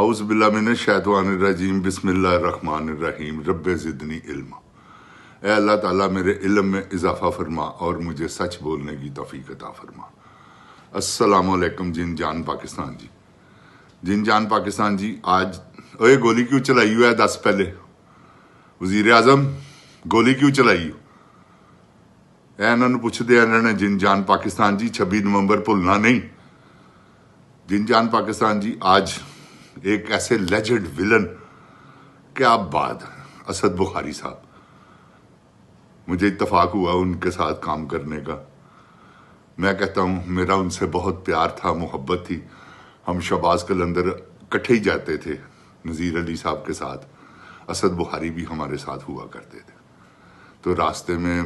اعوذ باللہ من الشیطان الرجیم بسم اللہ الرحمن الرحیم رب زدنی علما۔ اے اللہ تعالیٰ میرے علم میں اضافہ فرما اور مجھے سچ بولنے کی توفیق عطا فرما۔ السلام علیکم جن جان پاکستان جی، جن جان پاکستان جی، آج اوے گولی کیوں چلائی ہوا ہے؟ دس پہلے وزیر اعظم گولی کیوں چلائی ہو؟ اے انہوں نے پوچھ دیا انہوں نے جن جان پاکستان جی 26 نومبر بھولنا نہیں۔ جن جان پاکستان جی، آج ایک ایسے لیجنڈ ولن، کیا بات ہے، اسد بخاری صاحب، مجھے اتفاق ہوا ان کے ساتھ کام کرنے کا۔ میں کہتا ہوں میرا ان سے بہت پیار تھا، محبت تھی۔ ہم شہباز قلندر اکٹھے ہی جاتے تھے نذیر علی صاحب کے ساتھ، اسد بخاری بھی ہمارے ساتھ ہوا کرتے تھے۔ تو راستے میں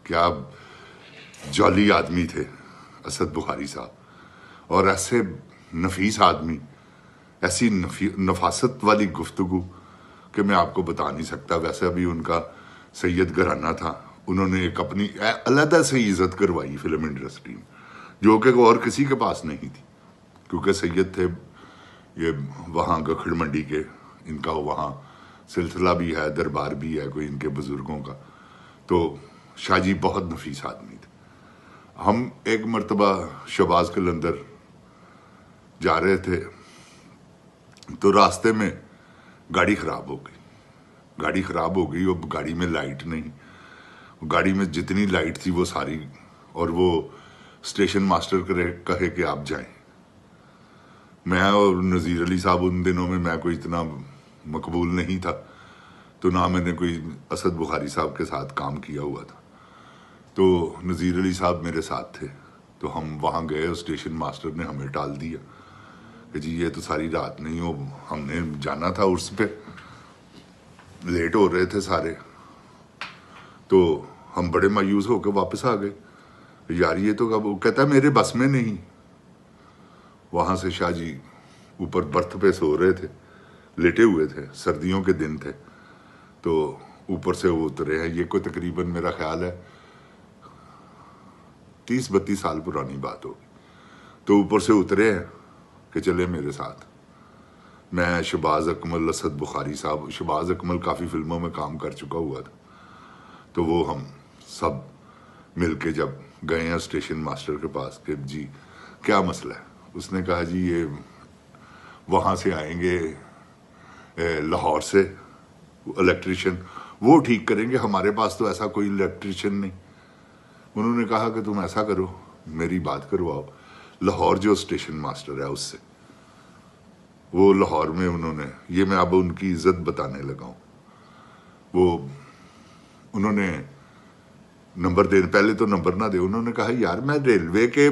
کیا جولی آدمی تھے اسد بخاری صاحب، اور ایسے نفیس آدمی، ایسی نفاست والی گفتگو کہ میں آپ کو بتا نہیں سکتا۔ ویسے بھی ان کا سید گھرانہ تھا، انہوں نے ایک اپنی علیحدہ سے عزت کروائی فلم انڈسٹری میں، جو کہ اور کسی کے پاس نہیں تھی، کیونکہ سید تھے یہ وہاں گکھڑ منڈی کے، ان کا وہاں سلسلہ بھی ہے، دربار بھی ہے کوئی ان کے بزرگوں کا۔ تو شاہ جی بہت نفیس آدمی تھے۔ ہم ایک مرتبہ شہباز قلندر جا رہے تھے تو راستے میں گاڑی خراب ہو گئی، اب گاڑی میں لائٹ نہیں، گاڑی میں جتنی لائٹ تھی وہ ساری، اور وہ اسٹیشن ماسٹر کہے کہ آپ جائیں۔ میں اور نذیر علی صاحب ان دنوں میں کوئی اتنا مقبول نہیں تھا، تو نہ میں نے کوئی اسد بخاری صاحب کے ساتھ کام کیا ہوا تھا، تو نذیر علی صاحب میرے ساتھ تھے۔ تو ہم وہاں گئے، اسٹیشن ماسٹر نے ہمیں ٹال دیا کہ جی یہ تو ساری رات نہیں ہو، ہم نے جانا تھا عرس پہ، لیٹ ہو رہے تھے سارے۔ تو ہم بڑے مایوس ہو کے واپس آ گئے، یار یہ تو کب، کہتا ہے میرے بس میں نہیں۔ وہاں سے شاہ جی اوپر برتھ پہ سو رہے تھے، لیٹے ہوئے تھے، سردیوں کے دن تھے، تو اوپر سے وہ اترے ہیں، یہ کوئی تقریباً میرا خیال ہے 30-32 سال پرانی بات ہوگی۔ تو اوپر سے اترے ہیں کہ چلے میرے ساتھ۔ میں شہباز اکمل، اسد بخاری صاحب، شہباز اکمل کافی فلموں میں کام کر چکا ہوا تھا، تو وہ ہم سب مل کے جب گئے ہیں اسٹیشن ماسٹر کے پاس کہ جی کیا مسئلہ ہے، اس نے کہا جی یہ وہاں سے آئیں گے لاہور سے الیکٹریشین، وہ ٹھیک کریں گے، ہمارے پاس تو ایسا کوئی الیکٹریشین نہیں۔ انہوں نے کہا کہ تم ایسا کرو، میری بات کرواؤ لاہور جو اسٹیشن ماسٹر ہے اس سے۔ وہ لاہور میں انہوں نے، یہ میں اب ان کی عزت بتانے لگا ہوں، وہ انہوں نے نمبر دے، پہلے تو نمبر نہ دے، انہوں نے کہا یار میں ریلوے کے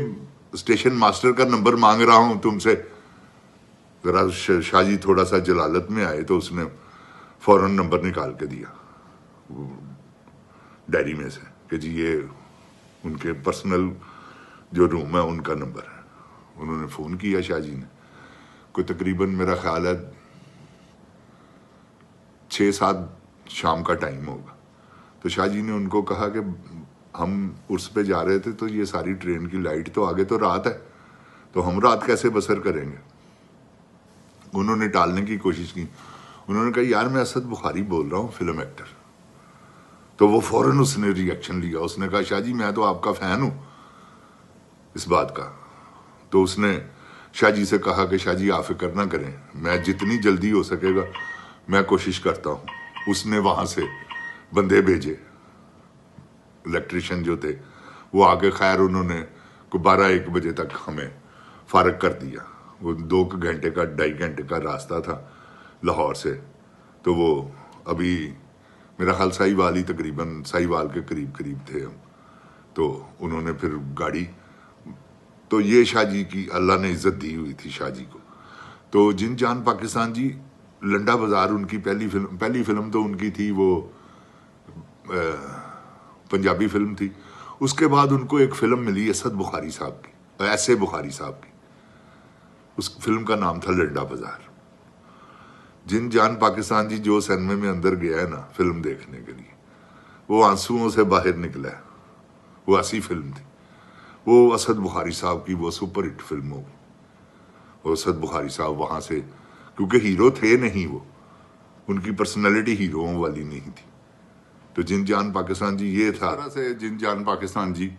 اسٹیشن ماسٹر کا نمبر مانگ رہا ہوں تم سے۔ ذرا شاہ جی تھوڑا سا جلالت میں آئے تو اس نے فوراً نمبر نکال کے دیا ڈائری میں سے کہ جی یہ ان کے پرسنل جو روم ہے ان کا نمبر ہے۔ انہوں نے فون کیا شاہ جی نے، کوئی تقریباً میرا خیال ہے 6-7 شام کا ٹائم ہوگا۔ تو شاہ جی نے ان کو کہا کہ ہم عرس پہ جا رہے تھے تو یہ ساری ٹرین کی لائٹ تو آگے تو رات ہے، تو ہم رات کیسے بسر کریں گے؟ انہوں نے ٹالنے کی کوشش کی، انہوں نے کہا یار میں اسد بخاری بول رہا ہوں، فلم ایکٹر۔ تو وہ فوراً اس نے ری ایکشن لیا، اس نے کہا شاہ جی میں تو آپ کا فین ہوں اس بات کا۔ تو اس نے شاہ جی سے کہا کہ شاہ جی آپ فکر نہ کریں، میں جتنی جلدی ہو سکے گا میں کوشش کرتا ہوں۔ اس نے وہاں سے بندے بھیجے، الیکٹریشین جو تھے وہ آگے، خیر انہوں نے 12-1 بجے تک ہمیں فارغ کر دیا۔ وہ 2 گھنٹے کا 2.5 گھنٹے کا راستہ تھا لاہور سے، تو وہ ابھی میرا خیال ساہیوال ہی، تقریباً ساہیوال کے قریب تھے ہم۔ تو انہوں نے پھر گاڑی، تو یہ شاہ جی کی اللہ نے عزت دی ہوئی تھی شاہ جی کو۔ تو جن جان پاکستان جی، لنڈا بازار ان کی پہلی فلم تو ان کی تھی، وہ پنجابی فلم تھی۔ اس کے بعد ان کو ایک فلم ملی اسد بخاری صاحب کی، ایسے بخاری صاحب کی، اس فلم کا نام تھا لنڈا بازار۔ جن جان پاکستان جی جو سینما میں اندر گیا ہے نا فلم دیکھنے کے لیے، وہ آنسوؤں سے باہر نکلا ہے، وہ ایسی فلم تھی۔ وہ اسد بخاری صاحب کی وہ سپر ہٹ فلم ہوگی، اور اسد بخاری صاحب وہاں سے کیونکہ ہیرو تھے نہیں وہ، ان کی پرسنالٹی ہیروؤں والی نہیں تھی۔ تو جن جان پاکستان جی یہ تھا۔ طرح سے جن جان پاکستان جی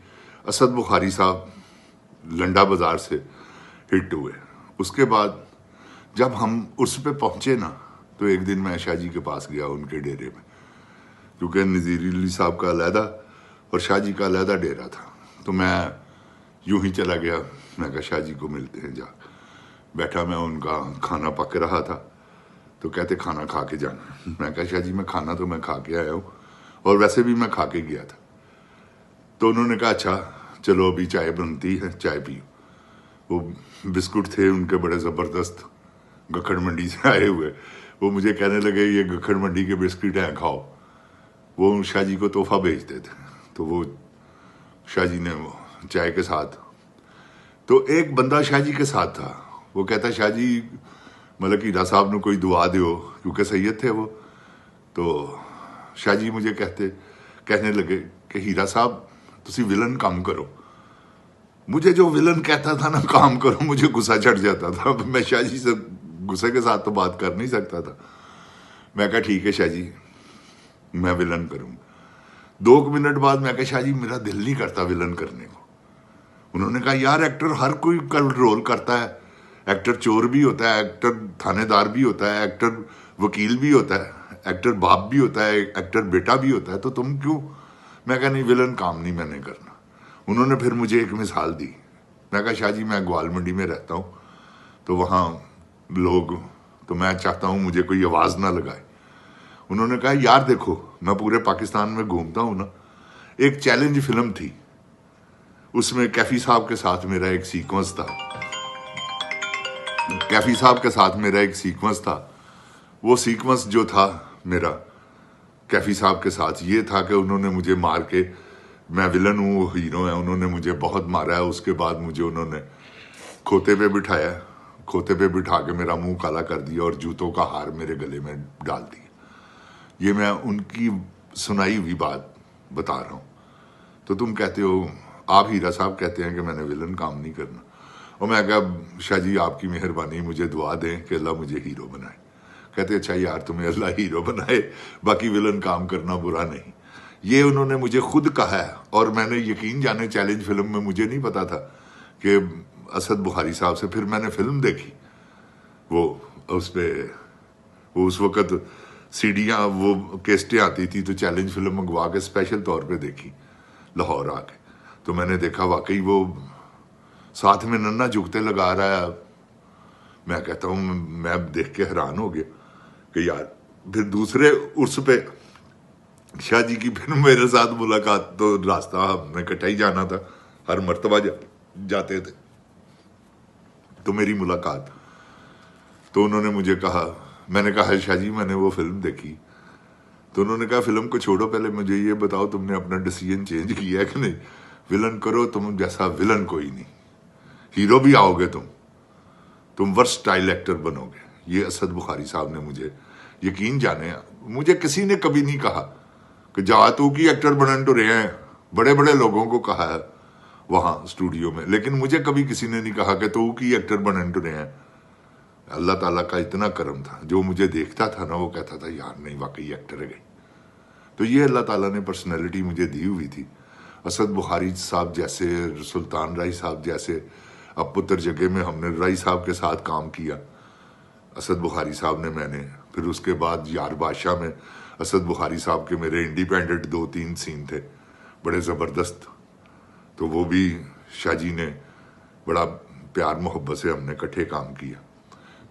اسد بخاری صاحب لنڈا بازار سے ہٹ ہوئے۔ اس کے بعد جب ہم اس پہ پہنچے نا تو ایک دن میں شاہ جی کے پاس گیا ان کے ڈیرے میں، کیونکہ نذیر علی صاحب کا علیحدہ اور شاہ جی کا علیحدہ ڈیرا تھا۔ تو میں یوں ہی چلا گیا، میں کہا شاہ جی کو ملتے ہیں۔ جا بیٹھا، میں ان کا کھانا پک رہا تھا تو کہتے کھانا کھا کے جانا۔ میں کہا شاہ جی میں کھانا تو میں کھا کے آیا ہوں، اور ویسے بھی میں کھا کے گیا تھا۔ تو انہوں نے کہا اچھا چلو ابھی چائے بنتی ہے، چائے پیو۔ وہ بسکٹ تھے ان کے بڑے زبردست، گکھڑ منڈی سے آئے ہوئے۔ وہ مجھے کہنے لگے یہ گکھڑ منڈی کے بسکٹ ہیں کھاؤ۔ وہ شاہ جی کو تحفہ بھیجتے تھے، تو وہ شاہ جی نے وہ چائے کے ساتھ، تو ایک بندہ شاہ جی کے ساتھ تھا، وہ کہتا شاہ جی ملک ہیرا صاحب نے کوئی دعا دیو، کیونکہ سید تھے وہ۔ تو شاہ جی مجھے کہنے لگے کہ ہیرا صاحب تسی ولن کام کرو۔ مجھے جو ولن کہتا تھا نا کام کرو، مجھے غصہ چڑھ جاتا تھا۔ میں شاہ جی سے غصے کے ساتھ تو بات کر نہیں سکتا تھا۔ میں کہا ٹھیک ہے شاہ جی میں ولن کروں۔ 2 منٹ بعد میں کہا شاہ جی میرا دل نہیں کرتا ولن کرنے کو۔ انہوں نے کہا یار ایکٹر ہر کوئی رول کرتا ہے، ایکٹر چور بھی ہوتا ہے، ایکٹر تھانے دار بھی ہوتا ہے، ایکٹر وکیل بھی ہوتا ہے، ایکٹر باپ بھی ہوتا ہے، ایکٹر بیٹا بھی ہوتا ہے، تو تم کیوں؟ میں کہا نہیں ولن کام نہیں میں نے کرنا۔ انہوں نے پھر مجھے ایک مثال دی۔ میں کہا شاہ جی میں گوال منڈی میں رہتا ہوں، تو وہاں لوگ، تو میں چاہتا ہوں مجھے کوئی آواز نہ لگائے۔ انہوں نے کہا یار دیکھو میں پورے پاکستان میں گھومتا ہوں نا، ایک چیلنج فلم تھی، اس میں کیفی صاحب کے ساتھ میرا ایک سیکوینس تھا، وہ سیکوینس جو تھا میرا کیفی صاحب کے ساتھ یہ تھا کہ انہوں نے مجھے مار کے، میں ولن ہوں وہ ہیرو ہیں، انہوں نے مجھے بہت مارا ہے۔ اس کے بعد مجھے انہوں نے کھوتے پہ بٹھایا، کھوتے پہ بٹھا کے میرا منہ کالا کر دیا اور جوتوں کا ہار میرے گلے میں ڈال دیا۔ یہ میں ان کی سنائی ہوئی بات بتا رہا ہوں۔ تو تم کہتے ہو، آپ ہیرا صاحب کہتے ہیں کہ میں نے ولن کام نہیں کرنا، اور میں کہا شاہ جی آپ کی مہربانی مجھے دعا دیں کہ اللہ مجھے ہیرو بنائے۔ کہتے اچھا یار تمہیں اللہ ہیرو بنائے، باقی ولن کام کرنا برا نہیں۔ یہ انہوں نے مجھے خود کہا ہے، اور میں نے یقین جانے چیلنج فلم میں مجھے نہیں پتا تھا کہ اسد بخاری صاحب سے، پھر میں نے فلم دیکھی، وہ اس پہ وہ اس وقت سیڈیاں وہ کیسٹیں آتی تھی، تو چیلنج فلم منگوا کے اسپیشل طور پہ دیکھی لاہور آ کے۔ تو میں نے دیکھا واقعی وہ ساتھ میں ننا جھکتے لگا رہا ہے۔ میں کہتا ہوں میں دیکھ کے حیران ہو گیا کہ یار، پھر دوسرے عرس پہ شاہ جی کی پھر میرے ساتھ ملاقات، تو راستہ ہم نے کٹا ہی جانا تھا، ہر مرتبہ جاتے تھے، تو میری ملاقات، تو انہوں نے مجھے کہا، میں نے کہا شاہ جی میں نے وہ فلم دیکھی۔ تو انہوں نے کہا فلم کو چھوڑو، پہلے مجھے یہ بتاؤ تم نے اپنا ڈیسیژن چینج کیا ہے کہ نہیں؟ ولن کرو، تم جیسا ولن کوئی نہیں، ہیرو بھی آؤ گے تم ورسٹائل ایکٹر بنو گے۔ یہ اسد بخاری صاحب نے مجھے، یقین جانے مجھے کسی نے کبھی نہیں کہا کہ جا تو کی ایکٹر بنن تو رہے ہیں، بڑے بڑے لوگوں کو کہا ہے وہاں اسٹوڈیو میں، لیکن مجھے کبھی کسی نے نہیں کہا کہ تو کی ایکٹر بنن تو رہے ہیں۔ اللہ تعالیٰ کا اتنا کرم تھا، جو مجھے دیکھتا تھا نا وہ کہتا تھا یار نہیں واقعی ایکٹر ہے گئی۔ تو یہ اللہ تعالیٰ نے پرسنالٹی مجھے دی ہوئی تھی۔ اسد بخاری صاحب جیسے، سلطان رائی صاحب جیسے، اب پتر جگہ میں ہم نے رائی صاحب کے ساتھ کام کیا، اسد بخاری صاحب نے، میں نے، پھر اس کے بعد یار بادشاہ میں اسد بخاری صاحب کے میرے انڈیپینڈنٹ 2-3 سین تھے بڑے زبردست، تو وہ بھی شاہ جی نے بڑا پیار محبت سے ہم نے کٹھے کام کیا۔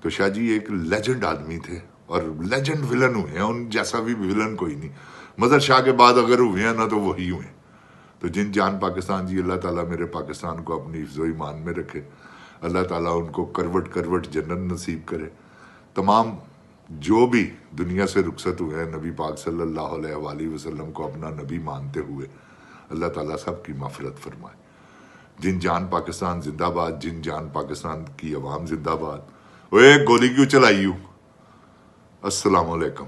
تو شاہ جی ایک لیجنڈ آدمی تھے، اور لیجنڈ ولن ہوئے ہیں، ان جیسا بھی ولن کوئی نہیں۔ مظہر شاہ کے بعد اگر ہوئے ہیں نا تو وہی ہوئے۔ تو جن جان پاکستان جی، اللہ تعالیٰ میرے پاکستان کو اپنی حفظ و ایمان میں رکھے، اللہ تعالیٰ ان کو کروٹ کروٹ جنت نصیب کرے۔ تمام جو بھی دنیا سے رخصت ہوئے ہیں، نبی پاک صلی اللہ علیہ وآلہ وسلم کو اپنا نبی مانتے ہوئے، اللہ تعالیٰ سب کی مغفرت فرمائے۔ جن جان پاکستان زندہ باد، جن جان پاکستان کی عوام زندہ باد۔ اوے گولی کیوں چلائی ہوں؟ السلام علیکم۔